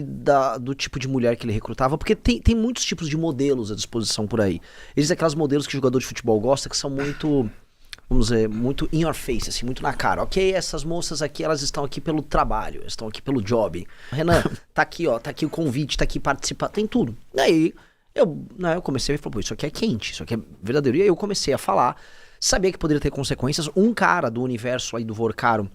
do tipo de mulher que ele recrutava, porque tem muitos tipos de modelos à disposição por aí. Existem aquelas modelos que o jogador de futebol gosta, que são muito, vamos dizer, muito in your face, assim, muito na cara. Ok, essas moças aqui, elas estão aqui pelo trabalho, estão aqui pelo job. Renan, tá aqui, ó, tá aqui o convite, tá aqui participar, tem tudo. Aí, eu comecei a falar, pô, isso aqui é quente, isso aqui é verdadeiro. E aí eu comecei a falar, sabia que poderia ter consequências. Um cara do universo aí do Vorcaro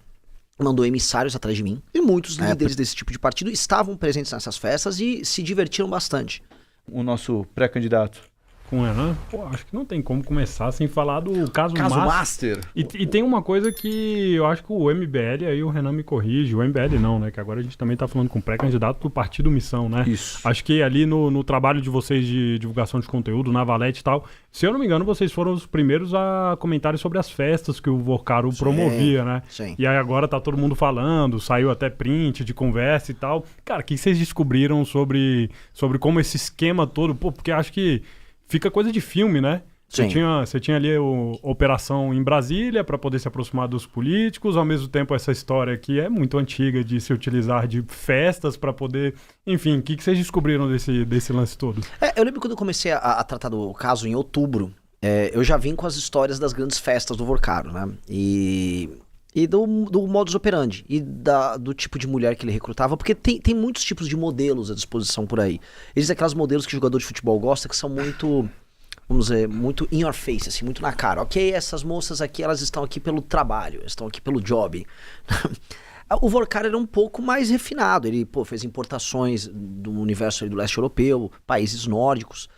mandou emissários atrás de mim. E muitos líderes desse tipo de partido estavam presentes nessas festas e se divertiram bastante. O nosso pré-candidato. Com o Renan, pô, acho que não tem como começar sem falar do caso Master. E tem uma coisa que eu acho que o MBL, aí o Renan me corrige, o MBL não, né? Que agora a gente também tá falando com o pré-candidato do Partido Missão, né? Isso. Acho que ali no trabalho de vocês de divulgação de conteúdo, na Valete e tal, se eu não me engano, vocês foram os primeiros a comentarem sobre as festas que o Vorcaro promovia, né? Sim. E aí agora tá todo mundo falando, saiu até print de conversa e tal. Cara, o que vocês descobriram sobre como esse esquema todo, pô, porque acho que fica coisa de filme, né? Você tinha ali a operação em Brasília para poder se aproximar dos políticos, ao mesmo tempo essa história que é muito antiga de se utilizar de festas para poder... Enfim, o que vocês descobriram desse lance todo? Eu lembro quando eu comecei a tratar do caso em outubro, eu já vim com as histórias das grandes festas do Vorcaro, né? E do modus operandi, e do tipo de mulher que ele recrutava, porque tem muitos tipos de modelos à disposição por aí. Existem aquelas modelos que o jogador de futebol gosta, que são muito, vamos dizer, muito in your face, assim, muito na cara. Ok, essas moças aqui, elas estão aqui pelo trabalho, estão aqui pelo job. O Vorcaro era um pouco mais refinado, ele fez importações do universo aí do leste europeu, países nórdicos.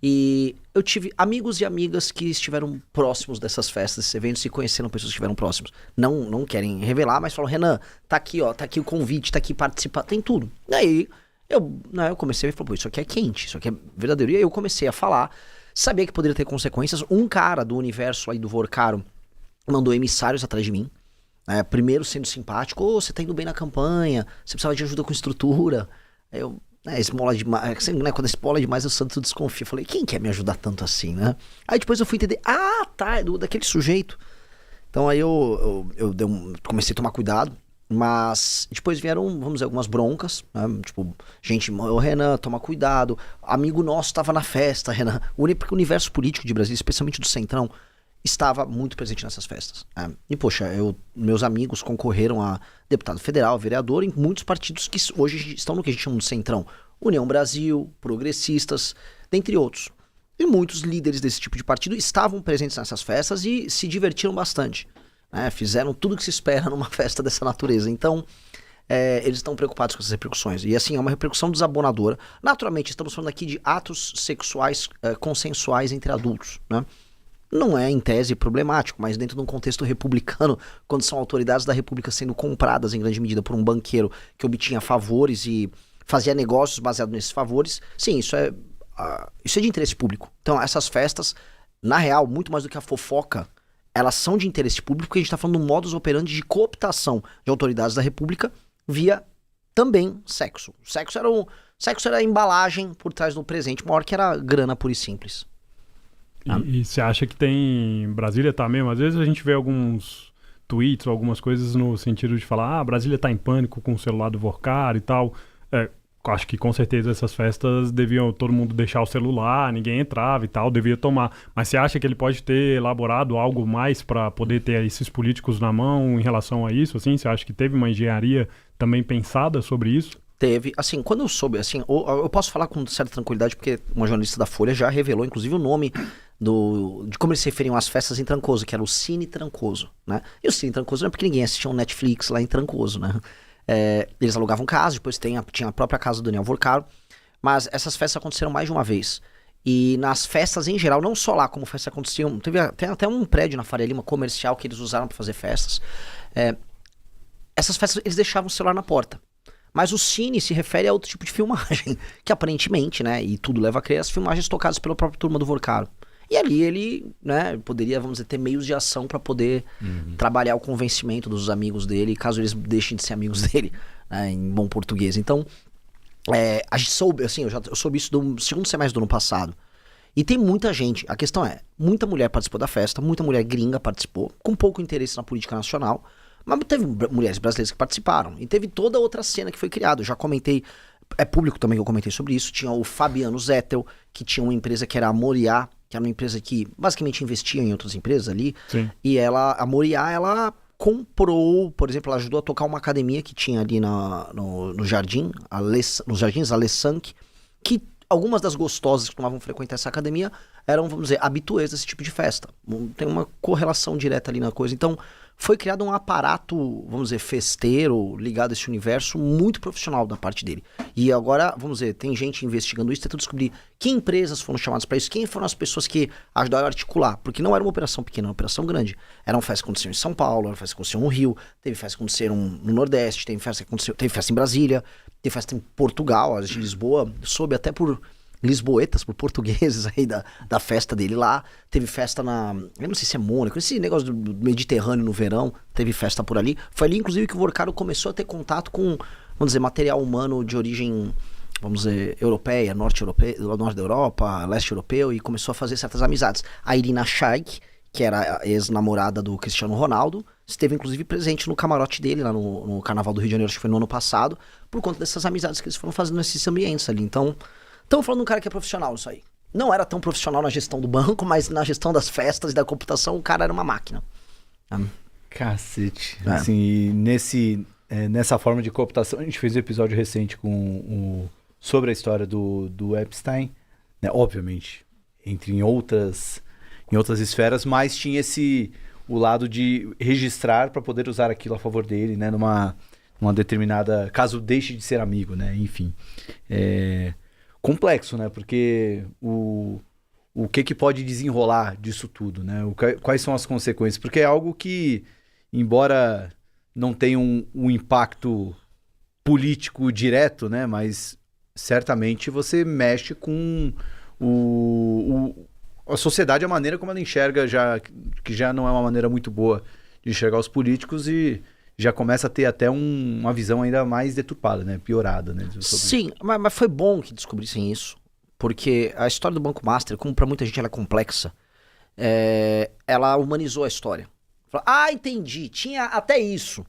E eu tive amigos e amigas que estiveram próximos dessas festas, desses eventos, e conheceram pessoas que estiveram próximos. Não querem revelar, mas falam, Renan, tá aqui, ó, tá aqui o convite, tá aqui participar, tem tudo. E aí eu comecei a falar, pô, isso aqui é quente, isso aqui é verdadeiro. E aí eu comecei a falar, sabia que poderia ter consequências. Um cara do universo aí do Vorcaro mandou emissários atrás de mim. Primeiro sendo simpático, você tá indo bem na campanha, você precisava de ajuda com estrutura. Aí eu... esmola demais, né? Quando esmola demais, o santo desconfia. Falei, quem quer me ajudar tanto assim, né? Aí depois eu fui entender, tá, é daquele sujeito. Então aí eu comecei a tomar cuidado, mas depois vieram, vamos dizer, algumas broncas, né? Tipo, gente, ô Renan, toma cuidado. Amigo nosso tava na festa, Renan. Porque o universo político de Brasília, especialmente do Centrão, estava muito presente nessas festas. E, poxa, meus amigos concorreram a deputado federal, vereador, em muitos partidos que hoje estão no que a gente chama de Centrão. União Brasil, Progressistas, dentre outros. E muitos líderes desse tipo de partido estavam presentes nessas festas e se divertiram bastante. Fizeram tudo o que se espera numa festa dessa natureza. Então, eles estão preocupados com essas repercussões. E, assim, é uma repercussão desabonadora. Naturalmente, estamos falando aqui de atos sexuais consensuais entre adultos, né? Não é, em tese, problemático, mas dentro de um contexto republicano, quando são autoridades da república sendo compradas em grande medida por um banqueiro que obtinha favores e fazia negócios baseados nesses favores, sim, isso é de interesse público. Então, essas festas, na real, muito mais do que a fofoca, elas são de interesse público, porque a gente está falando do modus operandi de cooptação de autoridades da república via também sexo. Sexo era a embalagem por trás do presente, maior que era grana pura e simples. E você acha que tem... Brasília tá mesmo? Às vezes a gente vê alguns tweets ou algumas coisas no sentido de falar Brasília tá em pânico com o celular do Vorcaro e tal. Acho que com certeza essas festas deviam todo mundo deixar o celular, ninguém entrava e tal, devia tomar. Mas você acha que ele pode ter elaborado algo mais para poder ter esses políticos na mão em relação a isso? Assim, você acha que teve uma engenharia também pensada sobre isso? Teve, assim, quando eu soube, assim, eu posso falar com certa tranquilidade, porque uma jornalista da Folha já revelou, inclusive, o nome de como eles se referiam às festas em Trancoso, que era o Cine Trancoso, né? E o Cine Trancoso não é porque ninguém assistia um Netflix lá em Trancoso, né? Eles alugavam casa, depois tinha a própria casa do Daniel Vorcaro, mas essas festas aconteceram mais de uma vez. E nas festas em geral, não só lá como festas aconteciam, tem até um prédio na Faria Lima comercial que eles usaram para fazer festas. Essas festas, eles deixavam o celular na porta. Mas o cine se refere a outro tipo de filmagem, que aparentemente, né, e tudo leva a crer, as filmagens tocadas pela própria turma do Vorcaro. E ali ele, né, poderia, vamos dizer, ter meios de ação para poder trabalhar o convencimento dos amigos dele, caso eles deixem de ser amigos dele, né, em bom português. Então, a gente soube, assim, eu soube isso do segundo semestre do ano passado. E tem muita gente, a questão é, muita mulher participou da festa, muita mulher gringa participou, com pouco interesse na política nacional, mas teve mulheres brasileiras que participaram. E teve toda outra cena que foi criada. Eu já comentei é público também que eu comentei sobre isso, tinha o Fabiano Zettel, que tinha uma empresa que era a Moriá, que era uma empresa que basicamente investia em outras empresas ali, Sim. e a Moriá, ela comprou, por exemplo, ela ajudou a tocar uma academia que tinha ali no jardim, nos Jardins Alessanque, que algumas das gostosas que tomavam frequentar essa academia eram, vamos dizer, habituês desse tipo de festa. Tem uma correlação direta ali na coisa. Então, foi criado um aparato, vamos dizer, festeiro, ligado a esse universo, muito profissional da parte dele. E agora, vamos dizer, tem gente investigando isso, tentando descobrir que empresas foram chamadas para isso, quem foram as pessoas que ajudaram a articular. Porque não era uma operação pequena, era uma operação grande. Era uma festa que aconteceu em São Paulo, era uma festa que aconteceu no Rio, teve festa que aconteceu no Nordeste, teve festa em Brasília, teve festa em Portugal, as de Lisboa, soube até por lisboetas, por portugueses aí da festa dele lá. Teve festa eu não sei se é Mônaco, esse negócio do Mediterrâneo no verão, teve festa por ali. Foi ali, inclusive, que o Vorcaro começou a ter contato com, vamos dizer, material humano de origem, vamos dizer, europeia, norte da Europa, leste europeu, e começou a fazer certas amizades. A Irina Shayk, que era a ex-namorada do Cristiano Ronaldo, esteve, inclusive, presente no camarote dele, lá no Carnaval do Rio de Janeiro, acho que foi no ano passado, por conta dessas amizades que eles foram fazendo nesses ambientes ali. Então, estamos falando de um cara que é profissional nisso aí. Não era tão profissional na gestão do banco, mas na gestão das festas e da computação, o cara era uma máquina. Cacete. Assim, e nessa forma de cooptação, a gente fez um episódio recente sobre a história do Epstein, né? Obviamente, em outras esferas, mas tinha o lado de registrar para poder usar aquilo a favor dele, né? Numa determinada... Caso deixe de ser amigo, né? Enfim. Complexo, né? Porque o que pode desenrolar disso tudo, né? Quais são as consequências? Porque é algo que, embora não tenha um impacto político direto, né? Mas certamente você mexe com a sociedade, a maneira como ela enxerga, que já não é uma maneira muito boa de enxergar os políticos, e já começa a ter até uma visão ainda mais deturpada, né? Piorada, né? Sim, mas foi bom que descobrissem isso, porque a história do Banco Master, como para muita gente ela é complexa, ela humanizou a história. Fala, entendi, tinha até isso.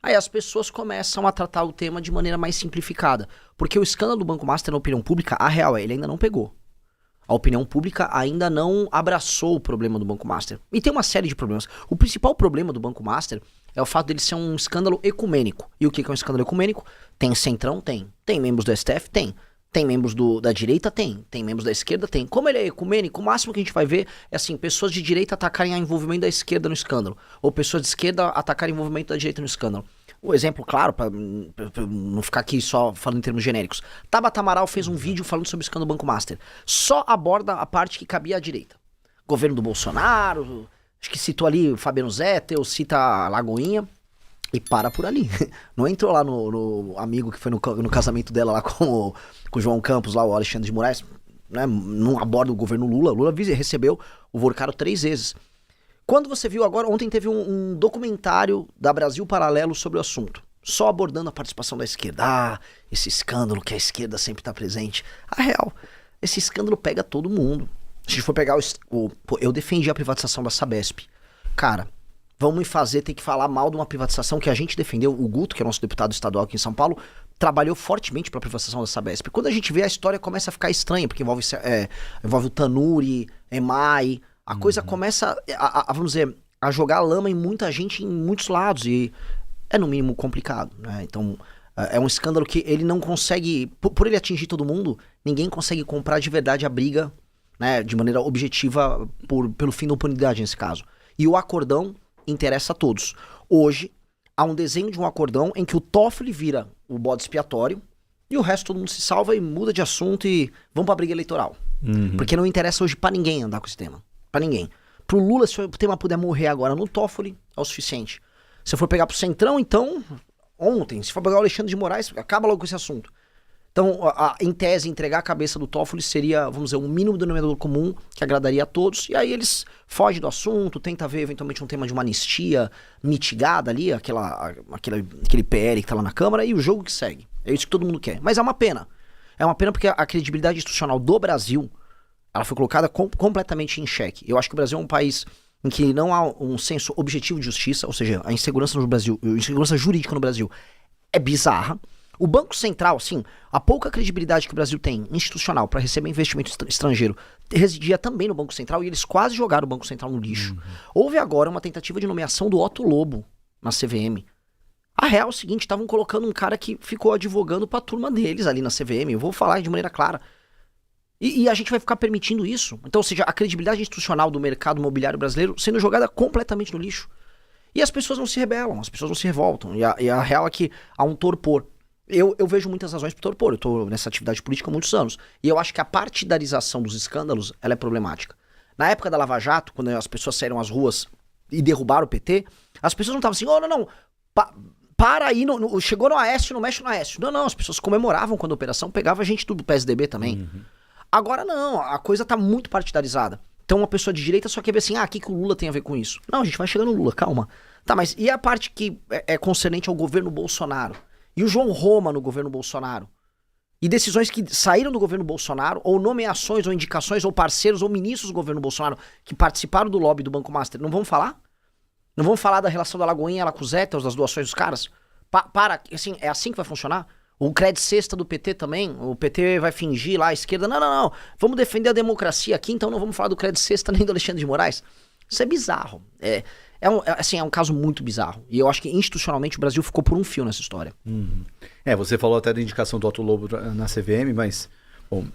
Aí as pessoas começam a tratar o tema de maneira mais simplificada, porque o escândalo do Banco Master na opinião pública, a real ele ainda não pegou. A opinião pública ainda não abraçou o problema do Banco Master. E tem uma série de problemas. O principal problema do Banco Master é o fato dele ser um escândalo ecumênico. E o que é um escândalo ecumênico? Tem centrão? Tem. Tem membros do STF? Tem. Tem membros da direita? Tem. Tem membros da esquerda? Tem. Como ele é ecumênico, o máximo que a gente vai ver é assim, pessoas de direita atacarem o envolvimento da esquerda no escândalo. Ou pessoas de esquerda atacarem o envolvimento da direita no escândalo. O exemplo, claro, para não ficar aqui só falando em termos genéricos. Tabata Amaral fez um vídeo falando sobre o escândalo do Banco Master. Só aborda a parte que cabia à direita. Governo do Bolsonaro, acho que citou ali o Fabiano Zettel, cita a Lagoinha, e para por ali. Não entrou lá no amigo que foi no casamento dela lá com o João Campos, lá o Alexandre de Moraes, né? Não aborda o governo Lula. Lula recebeu o Vorcaro 3 vezes. Quando você viu agora, ontem teve um documentário da Brasil Paralelo sobre o assunto, só abordando a participação da esquerda. Esse escândalo que a esquerda sempre está presente. A real, esse escândalo pega todo mundo. Se a gente for pegar eu defendi a privatização da Sabesp. Cara, vamos me fazer ter que falar mal de uma privatização que a gente defendeu. O Guto, que é nosso deputado estadual aqui em São Paulo, trabalhou fortemente para a privatização da Sabesp. Quando a gente vê, a história começa a ficar estranha, porque envolve o Tanuri, EMAI. A coisa começa vamos dizer, a jogar lama em muita gente em muitos lados, e é no mínimo complicado, né? Então, é um escândalo que ele não consegue, por ele atingir todo mundo, ninguém consegue comprar de verdade a briga, né, de maneira objetiva pelo fim da impunidade nesse caso. E o acordão interessa a todos. Hoje, há um desenho de um acordão em que o Toffoli vira o bode expiatório e o resto todo mundo se salva e muda de assunto e vamos pra briga eleitoral. Porque não interessa hoje pra ninguém andar com esse tema. Pra ninguém. Pro Lula, se o tema puder morrer agora no Toffoli, é o suficiente. Se for pegar pro Centrão, então, ontem. Se for pegar o Alexandre de Moraes, acaba logo com esse assunto. Então, em tese, entregar a cabeça do Toffoli seria, vamos dizer, um mínimo denominador comum que agradaria a todos. E aí eles fogem do assunto, tenta ver eventualmente um tema de uma anistia mitigada ali, aquele PL que tá lá na Câmara, e o jogo que segue. É isso que todo mundo quer. Mas é uma pena. É uma pena porque a credibilidade institucional do Brasil, ela foi colocada completamente em xeque. Eu acho que o Brasil é um país em que não há um senso objetivo de justiça, ou seja, a insegurança no Brasil, a insegurança jurídica no Brasil é bizarra. O Banco Central, assim, a pouca credibilidade que o Brasil tem institucional para receber investimento estrangeiro residia também no Banco Central e eles quase jogaram o Banco Central no lixo. Houve agora uma tentativa de nomeação do Otto Lobo na CVM. A real é o seguinte, estavam colocando um cara que ficou advogando pra turma deles ali na CVM, eu vou falar de maneira clara. E a gente vai ficar permitindo isso. Então, ou seja, a credibilidade institucional do mercado imobiliário brasileiro sendo jogada completamente no lixo. E as pessoas não se rebelam, as pessoas não se revoltam. E a real é que há um torpor. Eu vejo muitas razões pro torpor, eu tô nessa atividade política há muitos anos. E eu acho que a partidarização dos escândalos, ela é problemática. Na época da Lava Jato, quando as pessoas saíram às ruas e derrubaram o PT, as pessoas não estavam assim, não, para aí, chegou no Aécio, não mexe no Aécio. Não, as pessoas comemoravam quando a operação pegava gente do PSDB também. Agora não, a coisa tá muito partidarizada. Então uma pessoa de direita só quer ver assim, o que o Lula tem a ver com isso? Não, a gente vai chegar no Lula, calma. Tá, mas e a parte que é concernente ao governo Bolsonaro? E o João Roma no governo Bolsonaro? E decisões que saíram do governo Bolsonaro, ou nomeações, ou indicações, ou parceiros, ou ministros do governo Bolsonaro que participaram do lobby do Banco Master, não vamos falar? Não vamos falar da relação da Lagoinha, ela com os Zetels, das doações dos caras? Assim, é assim que vai funcionar? O Cred Sexta do PT também, o PT vai fingir lá, a esquerda, não, vamos defender a democracia aqui, então não vamos falar do Cred Sexta nem do Alexandre de Moraes. Isso é bizarro, é um caso muito bizarro, e eu acho que institucionalmente o Brasil ficou por um fio nessa história. Você falou até da indicação do Otto Lobo na CVM, mas bom,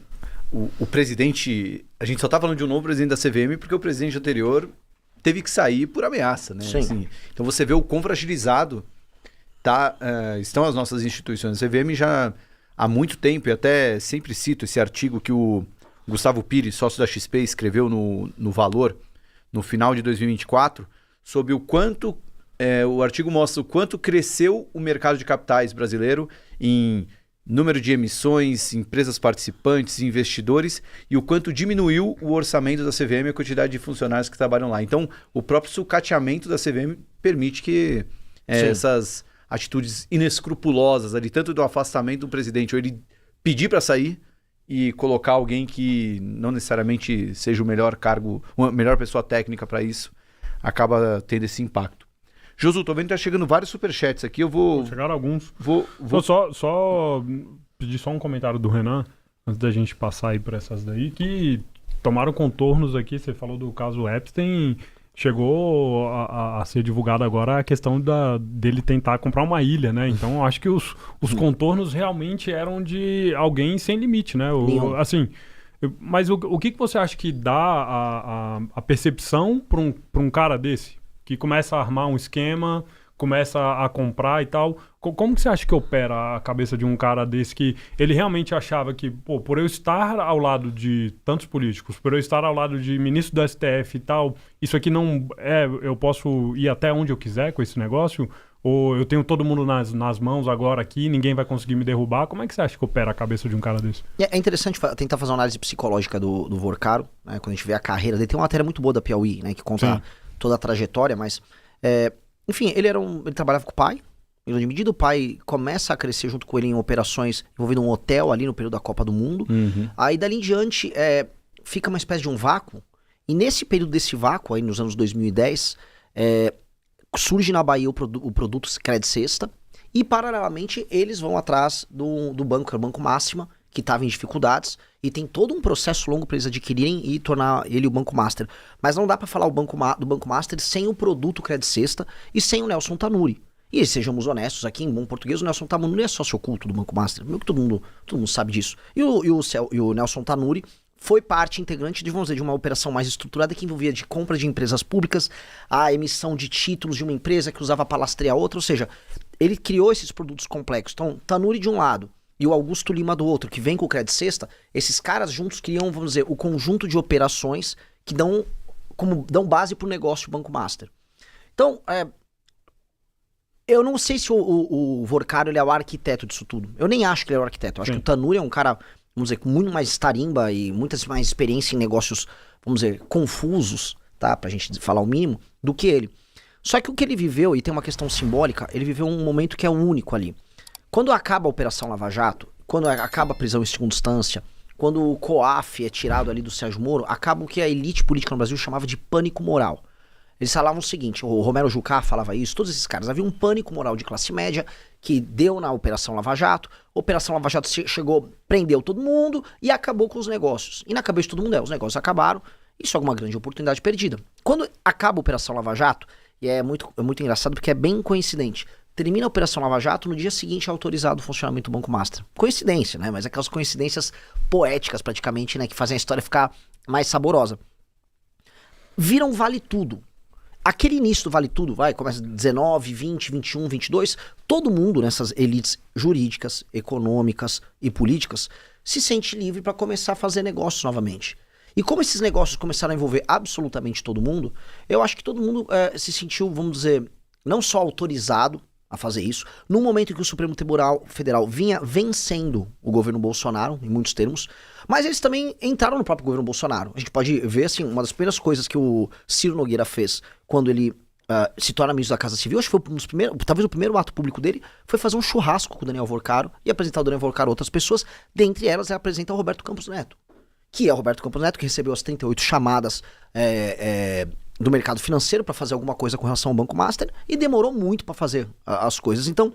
o presidente, a gente só tá falando de um novo presidente da CVM porque o presidente anterior teve que sair por ameaça, né? Sim. Assim, então você vê o quão fragilizado estão as nossas instituições. A CVM já há muito tempo, e até sempre cito esse artigo que o Gustavo Pires, sócio da XP, escreveu no Valor, no final de 2024, sobre o quanto, o artigo mostra o quanto cresceu o mercado de capitais brasileiro em número de emissões, empresas participantes, investidores, e o quanto diminuiu o orçamento da CVM e a quantidade de funcionários que trabalham lá. Então, o próprio sucateamento da CVM permite que essas atitudes inescrupulosas ali, tanto do afastamento do presidente, ou ele pedir para sair e colocar alguém que não necessariamente seja o melhor cargo, a melhor pessoa técnica para isso, acaba tendo esse impacto. Josu, tô vendo que tá chegando vários superchats aqui, eu vou... Chegaram alguns. Vou... Só pedir só um comentário do Renan, antes da gente passar aí por essas daí, que tomaram contornos aqui, você falou do caso Epstein, chegou a ser divulgada agora a questão dele tentar comprar uma ilha, né? Então, eu acho que os contornos realmente eram de alguém sem limite, né? Mas o que você acha que dá a percepção para um cara desse? Que começa a armar um esquema, começa a comprar e tal. Como que você acha que opera a cabeça de um cara desse que ele realmente achava que, por eu estar ao lado de tantos políticos, por eu estar ao lado de ministro do STF e tal, isso aqui não eu posso ir até onde eu quiser com esse negócio? Ou eu tenho todo mundo nas mãos agora aqui, ninguém vai conseguir me derrubar? Como é que você acha que opera a cabeça de um cara desse? É interessante tentar fazer uma análise psicológica do Vorcaro, né? Quando a gente vê a carreira dele. Tem uma matéria muito boa da Piauí, né? Que conta toda a trajetória, mas... enfim, ele trabalhava com o pai. Em grande medida, o pai começa a crescer junto com ele em operações envolvendo um hotel ali no período da Copa do Mundo. Aí, dali em diante, fica uma espécie de um vácuo. E nesse período desse vácuo, aí nos anos 2010, surge na Bahia o produto Cred Sexta. E, paralelamente, eles vão atrás do banco, que é o Banco Máxima, que estava em dificuldades. E tem todo um processo longo para eles adquirirem e tornar ele o Banco Master. Mas não dá para falar do Banco Master sem o produto Cred Sexta e sem o Nelson Tanuri. E sejamos honestos aqui, em bom português, o Nelson Tanuri é sócio oculto do Banco Master. Meio que todo mundo sabe disso. E o Nelson Tanuri foi parte integrante de, vamos dizer, de uma operação mais estruturada que envolvia de compra de empresas públicas, a emissão de títulos de uma empresa que usava para lastrear outra. Ou seja, ele criou esses produtos complexos. Então, Tanuri de um lado e o Augusto Lima do outro, que vem com o Cred Sexta, esses caras juntos criam, vamos dizer, o conjunto de operações que dão base para o negócio do Banco Master. Então, eu não sei se o Vorcaro ele é o arquiteto disso tudo. Eu nem acho que ele é o arquiteto. Eu acho que o Tanuri é um cara, vamos dizer, com muito mais tarimba e muitas mais experiência em negócios, vamos dizer, confusos, tá? Pra gente falar o mínimo, do que ele. Só que o que ele viveu, e tem uma questão simbólica, ele viveu um momento que é único ali. Quando acaba a Operação Lava Jato, quando acaba a prisão em segunda instância, quando o COAF é tirado ali do Sérgio Moro, acaba o que a elite política no Brasil chamava de pânico moral. Eles falavam o seguinte, o Romero Jucá falava isso, todos esses caras, havia um pânico moral de classe média que deu na Operação Lava Jato, a Operação Lava Jato chegou, prendeu todo mundo e acabou com os negócios. E na cabeça de todo mundo os negócios acabaram, isso é uma grande oportunidade perdida. Quando acaba a Operação Lava Jato, e é muito engraçado porque é bem coincidente, termina a Operação Lava Jato, no dia seguinte é autorizado o funcionamento do Banco Master. Coincidência, né? Mas aquelas coincidências poéticas praticamente, né? Que fazem a história ficar mais saborosa. Viram Vale Tudo. Aquele início do Vale Tudo, começa 19, 20, 21, 22, todo mundo nessas elites jurídicas, econômicas e políticas se sente livre para começar a fazer negócios novamente. E como esses negócios começaram a envolver absolutamente todo mundo, eu acho que todo mundo se sentiu, vamos dizer, não só autorizado a fazer isso, no momento em que o Supremo Tribunal Federal vinha vencendo o governo Bolsonaro, em muitos termos, mas eles também entraram no próprio governo Bolsonaro. A gente pode ver, assim, uma das primeiras coisas que o Ciro Nogueira fez quando ele se torna ministro da Casa Civil, acho que foi um dos primeiros, talvez o primeiro ato público dele, foi fazer um churrasco com o Daniel Vorcaro e apresentar o Daniel Vorcaro a outras pessoas, dentre elas ele apresenta o Roberto Campos Neto, que é o Roberto Campos Neto, que recebeu as 38 chamadas do mercado financeiro para fazer alguma coisa com relação ao Banco Master e demorou muito para fazer as coisas. Então,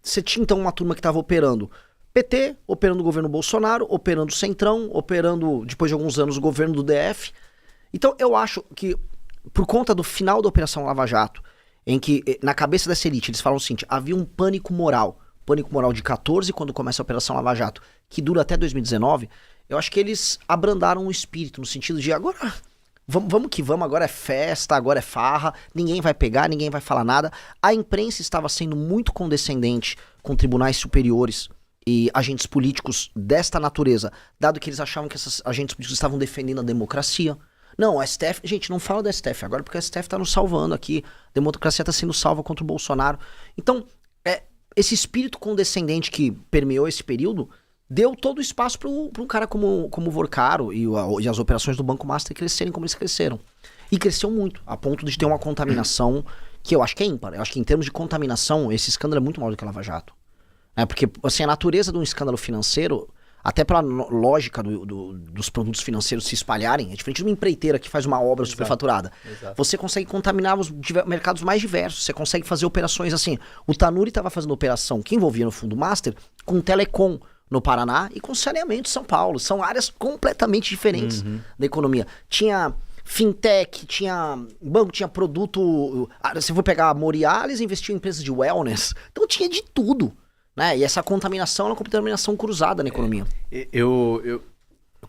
você tinha então uma turma que estava operando PT, operando o governo Bolsonaro, operando o Centrão, operando, depois de alguns anos, o governo do DF. Então, eu acho que, por conta do final da Operação Lava Jato, em que, na cabeça dessa elite, eles falam o seguinte, havia um pânico moral de 14, quando começa a Operação Lava Jato, que dura até 2019, eu acho que eles abrandaram o espírito, no sentido de agora, vamos que vamos, agora é festa, agora é farra, ninguém vai pegar, ninguém vai falar nada. A imprensa estava sendo muito condescendente com tribunais superiores e agentes políticos desta natureza, dado que eles achavam que esses agentes políticos estavam defendendo a democracia. Não, o STF, gente, não fala do STF agora, porque o STF está nos salvando aqui, a democracia está sendo salva contra o Bolsonaro. Então, esse espírito condescendente que permeou esse período deu todo o espaço para um cara como o Vorcaro e as operações do Banco Master crescerem como eles cresceram. E cresceu muito, a ponto de ter uma contaminação que eu acho que é ímpar. Eu acho que em termos de contaminação, esse escândalo é muito maior do que a Lava Jato. Porque assim, a natureza de um escândalo financeiro, até pela lógica dos produtos financeiros se espalharem, é diferente de uma empreiteira que faz uma obra superfaturada. Você consegue contaminar os mercados mais diversos, você consegue fazer operações assim. O Tanuri estava fazendo operação que envolvia no fundo Master com telecom no Paraná e com saneamento em São Paulo. São áreas completamente diferentes da economia. Tinha fintech, tinha banco, tinha produto. Você for pegar a Moriá, eles investiam em empresas de wellness. Então tinha de tudo. Né? E essa contaminação é uma contaminação cruzada na economia.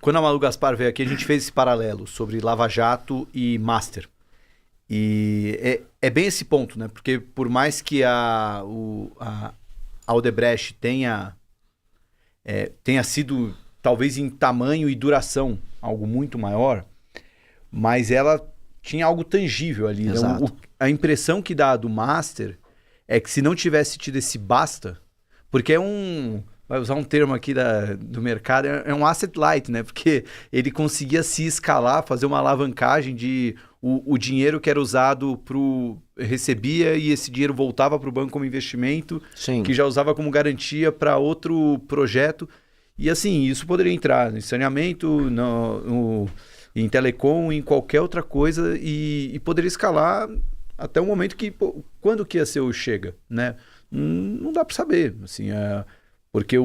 Quando a Malu Gaspar veio aqui, a gente fez esse paralelo sobre Lava Jato e Master. E é bem esse ponto, né? Porque por mais que a Odebrecht tenha sido, talvez em tamanho e duração, algo muito maior, mas ela tinha algo tangível ali. Né? A impressão que dá do Master é que se não tivesse tido esse basta, porque vai usar um termo aqui do mercado, é um asset light, né? Porque ele conseguia se escalar, fazer uma alavancagem de o dinheiro que era usado recebia e esse dinheiro voltava para o banco como investimento, Sim. que já usava como garantia para outro projeto. E assim, isso poderia entrar em saneamento, em telecom, em qualquer outra coisa e poderia escalar até o momento que... quando que ia ser o chega, né? Não dá para saber, assim, porque